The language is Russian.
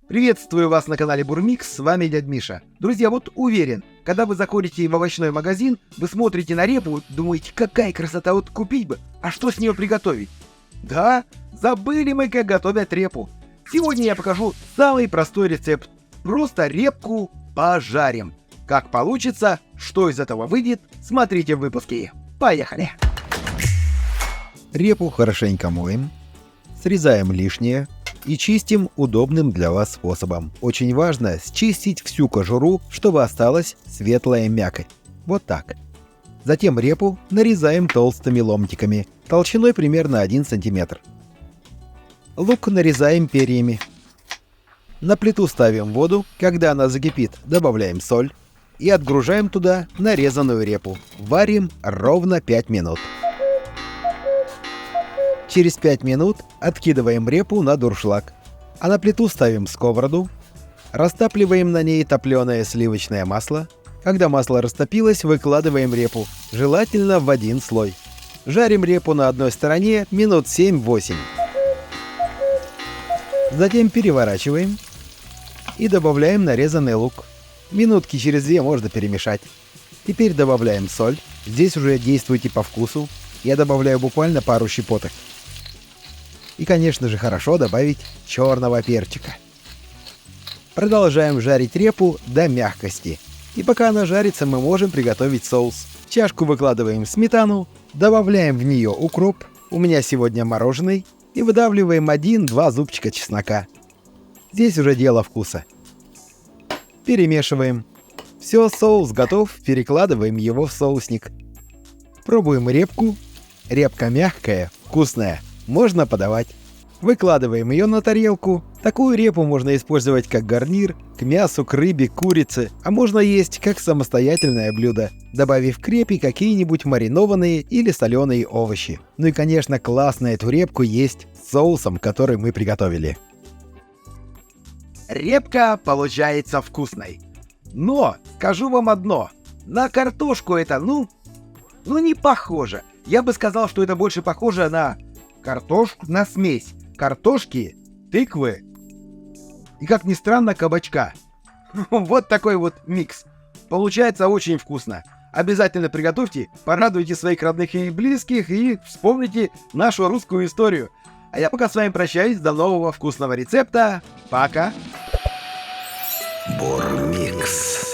Приветствую вас на канале Бурмикс, с вами дядь Миша. Друзья, вот уверен, когда вы заходите в овощной магазин, вы смотрите на репу, думаете, какая красота, вот купить бы, а что с нее приготовить? Да, забыли мы, как готовят репу. Сегодня я покажу самый простой рецепт. Просто репку пожарим. Как получится, что из этого выйдет, смотрите в выпуске. Поехали! Репу хорошенько моем, срезаем лишнее и чистим удобным для вас способом. Очень важно счистить всю кожуру, чтобы осталась светлая мякоть. Вот так. Затем репу нарезаем толстыми ломтиками, толщиной примерно 1 см. Лук нарезаем перьями. На плиту ставим воду, когда она закипит, добавляем соль и отгружаем туда нарезанную репу. Варим ровно 5 минут. Через 5 минут откидываем репу на дуршлаг, а на плиту ставим сковороду, растапливаем на ней топленое сливочное масло. Когда масло растопилось, выкладываем репу, желательно в один слой. Жарим репу на одной стороне минут 7-8. Затем переворачиваем и добавляем нарезанный лук. Минутки через 2 можно перемешать. Теперь добавляем соль, здесь уже действуйте по вкусу, я добавляю буквально пару щепоток. И, конечно же, хорошо добавить черного перчика. Продолжаем жарить репу до мягкости. И пока она жарится, мы можем приготовить соус. В чашку выкладываем сметану, добавляем в нее укроп, у меня сегодня мороженый, и выдавливаем 1-2 зубчика чеснока. Здесь уже дело вкуса. Перемешиваем. Все, соус готов, перекладываем его в соусник. Пробуем репку. Репка мягкая, вкусная. Можно подавать. Выкладываем ее на тарелку. Такую репу можно использовать как гарнир, к мясу, к рыбе, к курице, а можно есть как самостоятельное блюдо, добавив к репе какие-нибудь маринованные или соленые овощи. Ну и, конечно, классно эту репку есть с соусом, который мы приготовили. Репка получается вкусной. Но, скажу вам одно, на картошку это, не похоже. Я бы сказал, что это больше похоже на картошку, на смесь картошки, тыквы и, как ни странно, кабачка. Вот такой вот микс. Получается очень вкусно. Обязательно приготовьте, порадуйте своих родных и близких и вспомните нашу русскую историю. А я пока с вами прощаюсь, до нового вкусного рецепта. Пока! Бурмикс.